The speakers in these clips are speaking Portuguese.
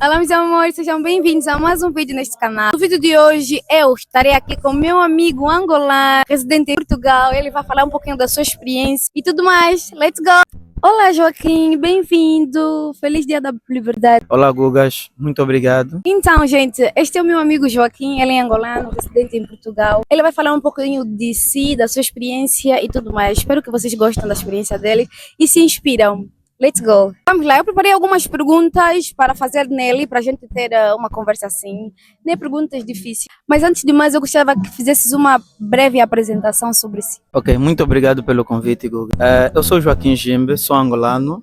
Olá, meus amores, sejam bem-vindos a mais um vídeo neste canal. No vídeo de hoje, eu estarei aqui com meu amigo angolano, residente em Portugal. Ele vai falar um pouquinho da sua experiência e tudo mais. Let's go! Olá, Joaquim, bem-vindo. Feliz Dia da Liberdade. Olá, Gugas, muito obrigado. Então, gente, este é o meu amigo Joaquim, ele é angolano, residente em Portugal. Ele vai falar um pouquinho de si, da sua experiência e tudo mais. Espero que vocês gostem da experiência dele e se inspiram. Let's go. Vamos lá, eu preparei algumas perguntas para fazer nele, para a gente ter uma conversa assim. Nem perguntas difíceis. Mas antes de mais, eu gostava que fizesses uma breve apresentação sobre si. Ok, muito obrigado pelo convite, Guga. Eu sou Joaquim Jimbe, sou angolano.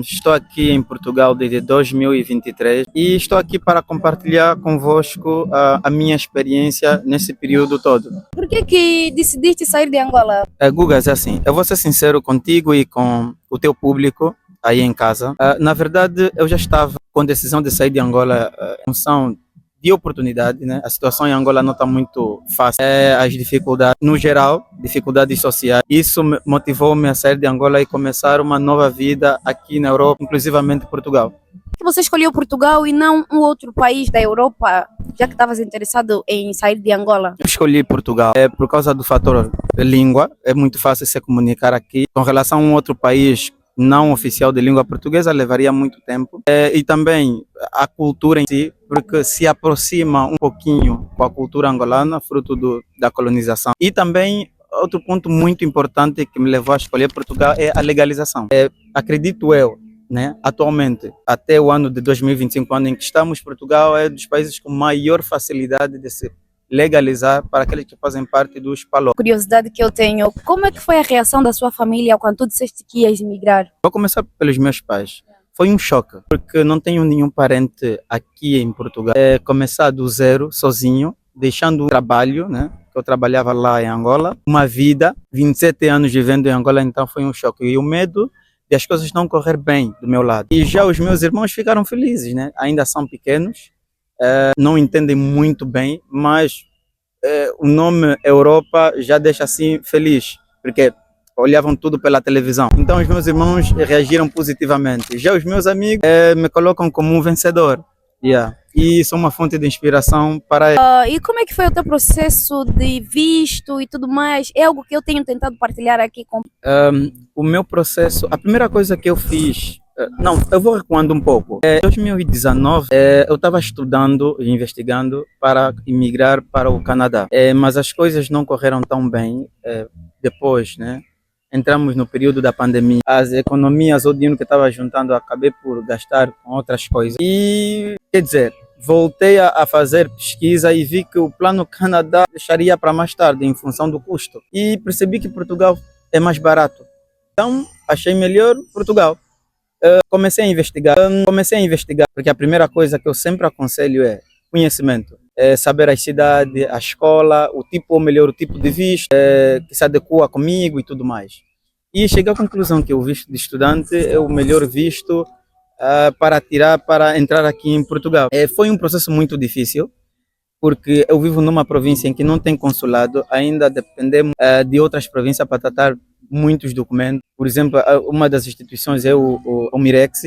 Estou aqui em Portugal desde 2023 e estou aqui para compartilhar convosco a minha experiência nesse período todo. Por que decidiste sair de Angola? Gugas, é assim, eu vou ser sincero contigo e com o teu público aí em casa. Na verdade, eu já estava com decisão de sair de Angola em função de oportunidade, né? A situação em Angola não está muito fácil. As dificuldades, no geral, dificuldades sociais. Isso motivou-me a sair de Angola e começar uma nova vida aqui na Europa, inclusivamente Portugal. Por que você escolheu Portugal e não um outro país da Europa, já que estavas interessado em sair de Angola? Eu escolhi Portugal por causa do fator língua. É muito fácil se comunicar aqui. Com relação a um outro país não oficial de língua portuguesa, levaria muito tempo. E também a cultura em si, porque se aproxima um pouquinho com a cultura angolana, fruto da colonização. E também, outro ponto muito importante que me levou a escolher Portugal é a legalização. Acredito eu, né, atualmente, até o ano de 2025, ano em que estamos, Portugal é dos países com maior facilidade de se legalizar para aqueles que fazem parte dos PALOP. Curiosidade que eu tenho, como é que foi a reação da sua família quando tu disseste que ias emigrar? Vou começar pelos meus pais. Foi um choque, porque não tenho nenhum parente aqui em Portugal. Começar do zero, sozinho, deixando o trabalho, né? Eu trabalhava lá em Angola, uma vida, 27 anos vivendo em Angola, então foi um choque. E o medo de as coisas não correr bem do meu lado. E já os meus irmãos ficaram felizes, né? Ainda são pequenos, não entendem muito bem, mas o nome Europa já deixa assim feliz, porque olhavam tudo pela televisão. Então os meus irmãos reagiram positivamente. Já os meus amigos me colocam como um vencedor. E sou uma fonte de inspiração para eles. E como é que foi o teu processo de visto e tudo mais? É algo que eu tenho tentado partilhar aqui com... O meu processo, a primeira coisa que eu fiz, não, eu vou recuando um pouco. Em 2019, eu estava estudando e investigando para emigrar para o Canadá, mas as coisas não correram tão bem depois, né? Entramos no período da pandemia, as economias, o dinheiro que estava juntando, acabei por gastar com outras coisas. E, quer dizer, voltei a fazer pesquisa e vi que o plano Canadá deixaria para mais tarde, em função do custo. E percebi que Portugal é mais barato. Então, achei melhor Portugal. Comecei a investigar, porque a primeira coisa que eu sempre aconselho é conhecimento. Saber a cidade, a escola, o tipo, ou melhor, o tipo de visto que se adequa comigo e tudo mais. E cheguei à conclusão que o visto de estudante é o melhor visto para entrar aqui em Portugal. Foi um processo muito difícil, porque eu vivo numa província em que não tem consulado, ainda dependemos de outras províncias para tratar muitos documentos. Por exemplo, uma das instituições é o Mirex,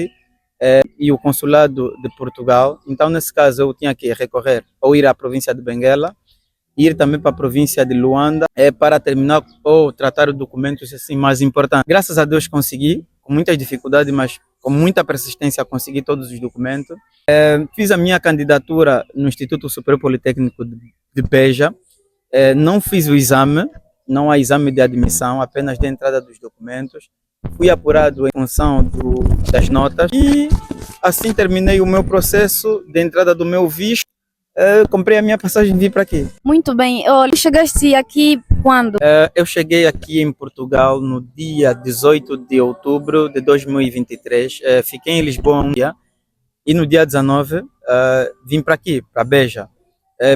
e o consulado de Portugal. Então, nesse caso, eu tinha que recorrer ou ir à província de Benguela, ir também para a província de Luanda, para terminar ou tratar os documentos assim mais importantes. Graças a Deus consegui, com muitas dificuldades, mas com muita persistência consegui todos os documentos. Fiz a minha candidatura no Instituto Superior Politécnico de Beja. Não fiz o exame, não há exame de admissão, apenas de entrada dos documentos. Fui apurado em função das notas e assim terminei o meu processo de entrada do meu visto. Comprei a minha passagem e vim para aqui. Muito bem. Olha, chegaste aqui quando? Eu cheguei aqui em Portugal no dia 18 de outubro de 2023. Fiquei em Lisboa um dia e no dia 19 vim para aqui, para Beja,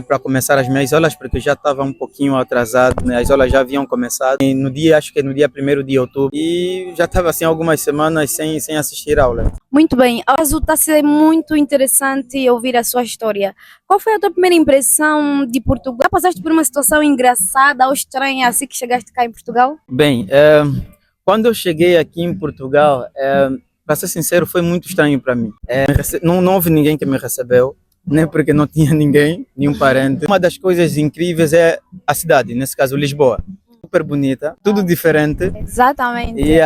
para começar as minhas aulas, porque eu já estava um pouquinho atrasado, né? As aulas já haviam começado e acho que no dia 1º de outubro, e já estava assim algumas semanas sem assistir aula. Muito bem, está a ser muito interessante ouvir a sua história. Qual foi a tua primeira impressão de Portugal? Já passaste por uma situação engraçada ou estranha assim que chegaste cá em Portugal? Bem, quando eu cheguei aqui em Portugal, Para ser sincero, foi muito estranho para mim. Não houve ninguém que me recebeu, nem porque não tinha ninguém, nenhum parente. Uma das coisas incríveis é a cidade, nesse caso Lisboa. Super bonita, tudo diferente. Exatamente. E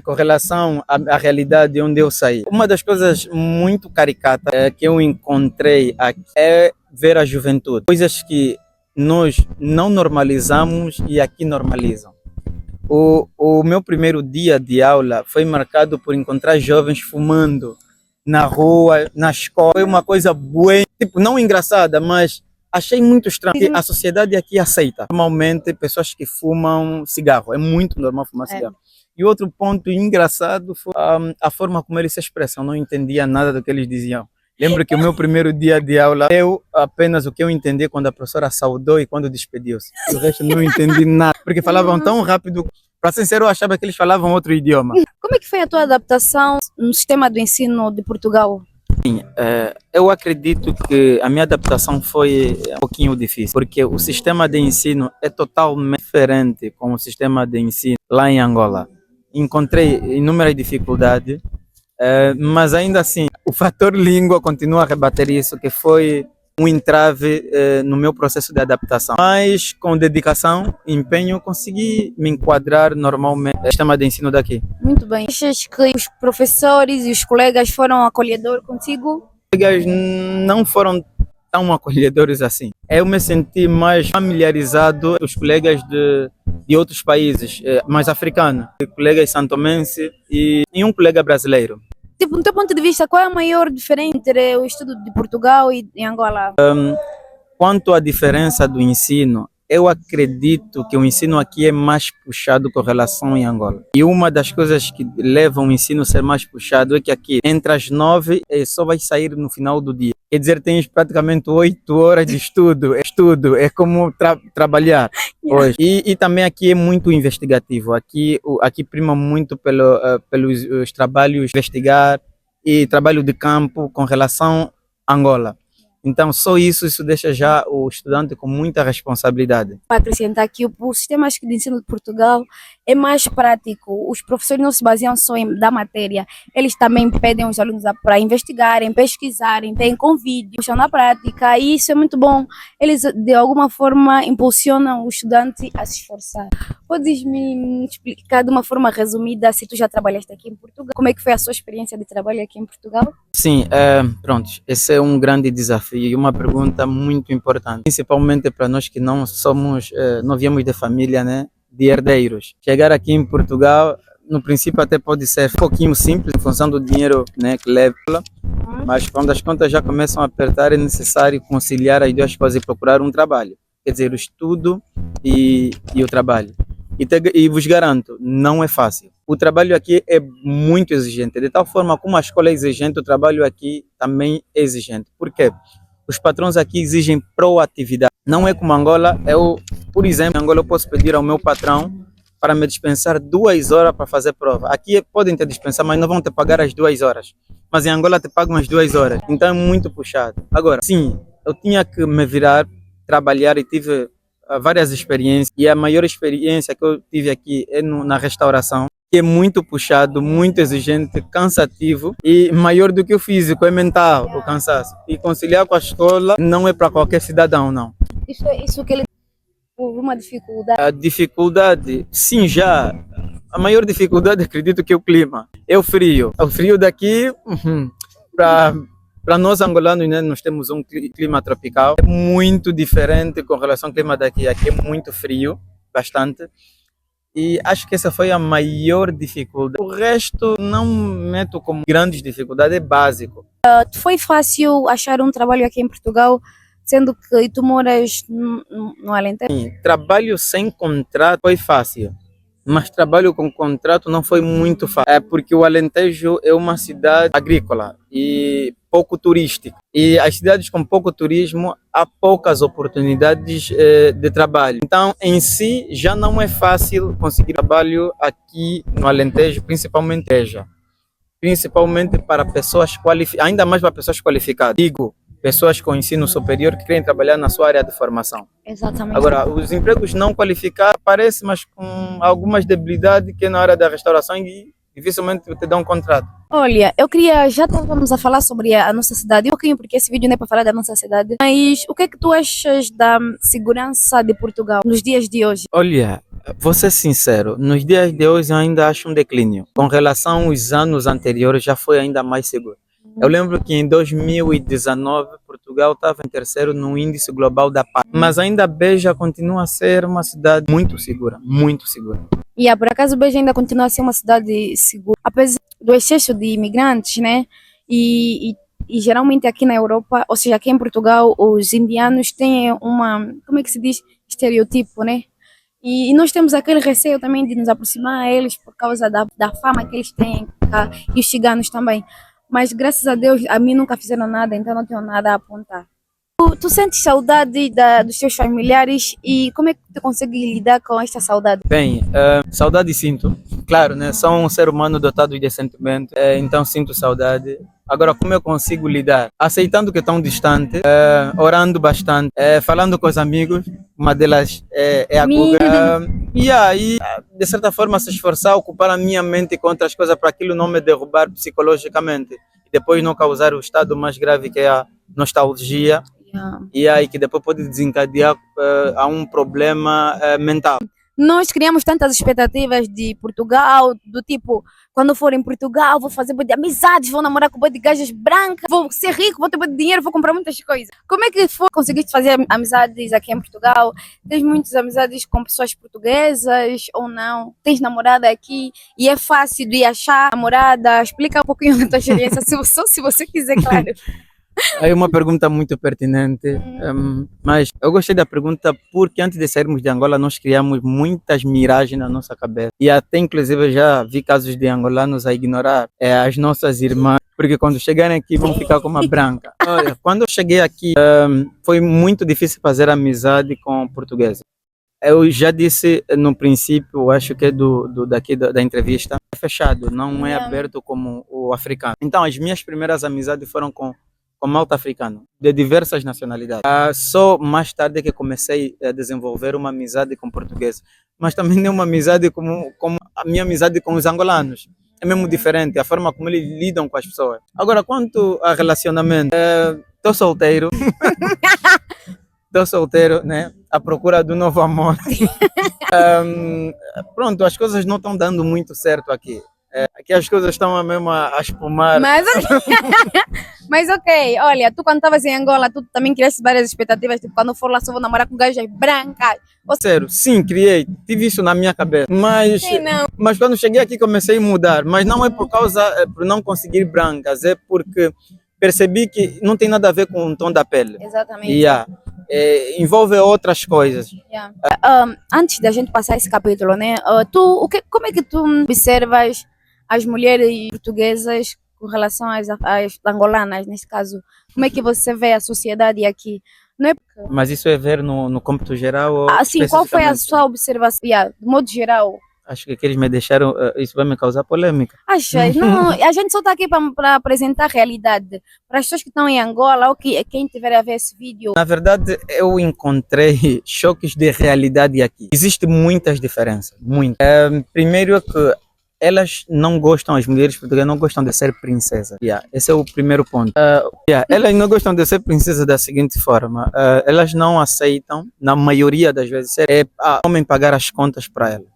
com relação à realidade onde eu saí. Uma das coisas muito caricatas que eu encontrei aqui é ver a juventude. Coisas que nós não normalizamos e aqui normalizam. O meu primeiro dia de aula foi marcado por encontrar jovens fumando na rua, na escola. Foi uma coisa boa, tipo, não engraçada, mas achei muito estranho. Porque a sociedade aqui aceita. Normalmente, pessoas que fumam cigarro. É muito normal fumar cigarro. E outro ponto engraçado foi a forma como eles se expressam. Eu não entendia nada do que eles diziam. Lembro que o meu primeiro dia de aula, apenas o que eu entendi quando a professora saudou e quando despediu-se. O resto não entendi nada, porque falavam tão rápido. Para ser sincero, eu achava que eles falavam outro idioma. Como é que foi a tua adaptação no sistema do ensino de Portugal? Eu acredito que a minha adaptação foi um pouquinho difícil, porque o sistema de ensino é totalmente diferente com o sistema de ensino lá em Angola. Encontrei inúmeras dificuldades, mas ainda assim, o fator língua continua a rebater isso, que foi um entrave no meu processo de adaptação. Mas com dedicação e empenho, consegui me enquadrar normalmente no sistema de ensino daqui. Muito bem. Achas que os professores e os colegas foram acolhedores contigo? Os colegas não foram tão acolhedores assim. Eu me senti mais familiarizado com os colegas de outros países, mais africanos, colegas santomenses e um colega brasileiro. Tipo, no teu ponto de vista, qual é a maior diferença entre o estudo de Portugal e em Angola? Quanto à diferença do ensino, eu acredito que o ensino aqui é mais puxado com relação em Angola. E uma das coisas que levam o ensino a ser mais puxado é que aqui, entre as 9, só vai sair no final do dia. Quer dizer, tens praticamente 8 horas de estudo. É como trabalhar hoje. E também aqui é muito investigativo. Aqui prima muito pelos os trabalhos investigar e trabalho de campo com relação a Angola. Então, só isso deixa já o estudante com muita responsabilidade. Para acrescentar que o sistema acho que de ensino de Portugal é mais prático. Os professores não se baseiam só da matéria. Eles também pedem os alunos para investigarem, pesquisarem, têm convite, puxam na prática. E isso é muito bom. Eles, de alguma forma, impulsionam o estudante a se esforçar. Podes me explicar de uma forma resumida, se tu já trabalhaste aqui em Portugal, como é que foi a sua experiência de trabalho aqui em Portugal? Sim, pronto, esse é um grande desafio e uma pergunta muito importante, principalmente para nós que não viemos de família, né, de herdeiros. Chegar aqui em Portugal, no princípio até pode ser um pouquinho simples, em função do dinheiro, né, que leva, mas quando as contas já começam a apertar, é necessário conciliar as duas coisas e procurar um trabalho, quer dizer, o estudo e o trabalho. E vos garanto, não é fácil. O trabalho aqui é muito exigente. De tal forma como a escola é exigente, o trabalho aqui também é exigente. Por quê? Os patrões aqui exigem proatividade. Não é como Angola. Por exemplo, em Angola eu posso pedir ao meu patrão para me dispensar 2 horas para fazer prova. Aqui podem te dispensar, mas não vão te pagar as 2 horas. Mas em Angola te pagam as 2 horas. Então é muito puxado. Agora, sim, eu tinha que me virar, trabalhar e tive várias experiências, e a maior experiência que eu tive aqui é na restauração, que é muito puxado, muito exigente, cansativo e maior do que o físico, é mental o cansaço. E conciliar com a escola não é para qualquer cidadão, não. Isso que ele por uma dificuldade? A dificuldade, sim, já. A maior dificuldade, acredito que é o clima. É o frio. O frio daqui, para nós angolanos, né, nós temos um clima tropical, é muito diferente com relação ao clima daqui. Aqui é muito frio, bastante. E acho que essa foi a maior dificuldade. O resto não meto como grandes dificuldades, é básico. Foi fácil achar um trabalho aqui em Portugal, sendo que tu moras no Alentejo? Sim, trabalho sem contrato foi fácil. Mas trabalho com contrato não foi muito fácil. É porque o Alentejo é uma cidade agrícola e pouco turística. E as cidades com pouco turismo, há poucas oportunidades de trabalho. Então, em si, já não é fácil conseguir trabalho aqui no Alentejo, principalmente para pessoas qualificadas, ainda mais para pessoas qualificadas. Digo, pessoas com ensino superior que querem trabalhar na sua área de formação. Exatamente. Agora, os empregos não qualificados aparecem, mas com algumas debilidades que é na área da restauração e dificilmente te dão um contrato. Olha, eu queria, já estávamos a falar sobre a nossa cidade, um pouquinho, porque esse vídeo não é para falar da nossa cidade, mas o que é que tu achas da segurança de Portugal nos dias de hoje? Olha, vou ser sincero, nos dias de hoje eu ainda acho um declínio. Com relação aos anos anteriores, já foi ainda mais seguro. Eu lembro que em 2019 Portugal estava em terceiro no índice global da paz, mas ainda Beja continua a ser uma cidade muito segura, muito segura. E por acaso Beja ainda continua a ser uma cidade segura, apesar do excesso de imigrantes, né? E geralmente aqui na Europa, ou seja, aqui em Portugal, os indianos têm como é que se diz? Estereotipo, né? E nós temos aquele receio também de nos aproximar a eles por causa da fama que eles têm, tá? E os ciganos também. Mas graças a Deus, a mim nunca fizeram nada, então não tenho nada a apontar. Tu sentes saudade dos teus familiares e como é que tu consegue lidar com esta saudade? Bem, saudade sinto, claro, né? Sou um ser humano dotado de sentimento, então sinto saudade. Agora, como eu consigo lidar? Aceitando que estão distante, orando bastante, falando com os amigos, uma delas é a Google. E aí, de certa forma, se esforçar, ocupar a minha mente com outras coisas para aquilo não me derrubar psicologicamente. E depois não causar o estado mais grave que é a nostalgia. E aí que depois pode desencadear a um problema mental. Nós criamos tantas expectativas de Portugal, do tipo, quando for em Portugal, vou fazer bué de amizades, vou namorar com bué de gajas brancas, vou ser rico, vou ter bué de dinheiro, vou comprar muitas coisas. Como é que foi? Conseguiste fazer amizades aqui em Portugal? Tens muitas amizades com pessoas portuguesas ou não? Tens namorada aqui e é fácil de achar namorada? Explica um pouquinho da tua experiência, se você quiser, claro. É uma pergunta muito pertinente, mas eu gostei da pergunta porque antes de sairmos de Angola nós criamos muitas miragens na nossa cabeça e até inclusive já vi casos de angolanos a ignorar as nossas irmãs, porque quando chegarem aqui vão ficar com uma branca. Olha, quando eu cheguei aqui foi muito difícil fazer amizade com portugueses. Eu já disse no princípio, acho que é daqui da entrevista, é fechado, não é aberto como o africano. Então as minhas primeiras amizades foram com malta-africano, de diversas nacionalidades. Só mais tarde que comecei a desenvolver uma amizade com português, mas também é uma amizade como a minha amizade com os angolanos. É mesmo diferente, a forma como eles lidam com as pessoas. Agora, quanto a relacionamento, estou solteiro. Estou solteiro, né? À procura do novo amor. Pronto, as coisas não estão dando muito certo aqui. Aqui as coisas estão mesmo a espumar. Mas ok, olha, tu quando estavas em Angola, tu também criaste várias expectativas, tipo, quando for lá só vou namorar com gajas brancas. Sério, sim, criei, tive isso na minha cabeça, mas quando cheguei aqui comecei a mudar, mas não é por não conseguir brancas, é porque percebi que não tem nada a ver com o tom da pele. Exatamente. Envolve outras coisas. Antes da gente passar esse capítulo, né, como é que tu observas as mulheres portuguesas com relação às angolanas, nesse caso? Como é que você vê a sociedade aqui? Não é... Mas isso é ver no cômputo geral? Ou assim, qual foi a sua observação? De modo geral. Acho que eles me deixaram, isso vai me causar polêmica. Achas? Não, a gente só está aqui para apresentar a realidade. Para as pessoas que estão em Angola ou quem tiver a ver esse vídeo. Na verdade, eu encontrei choques de realidade aqui. Existem muitas diferenças, muitas. Primeiro é que elas não gostam, as mulheres portuguesas não gostam de ser princesas. Esse é o primeiro ponto. Elas não gostam de ser princesas da seguinte forma. Elas não aceitam, na maioria das vezes, o homem pagar as contas para elas.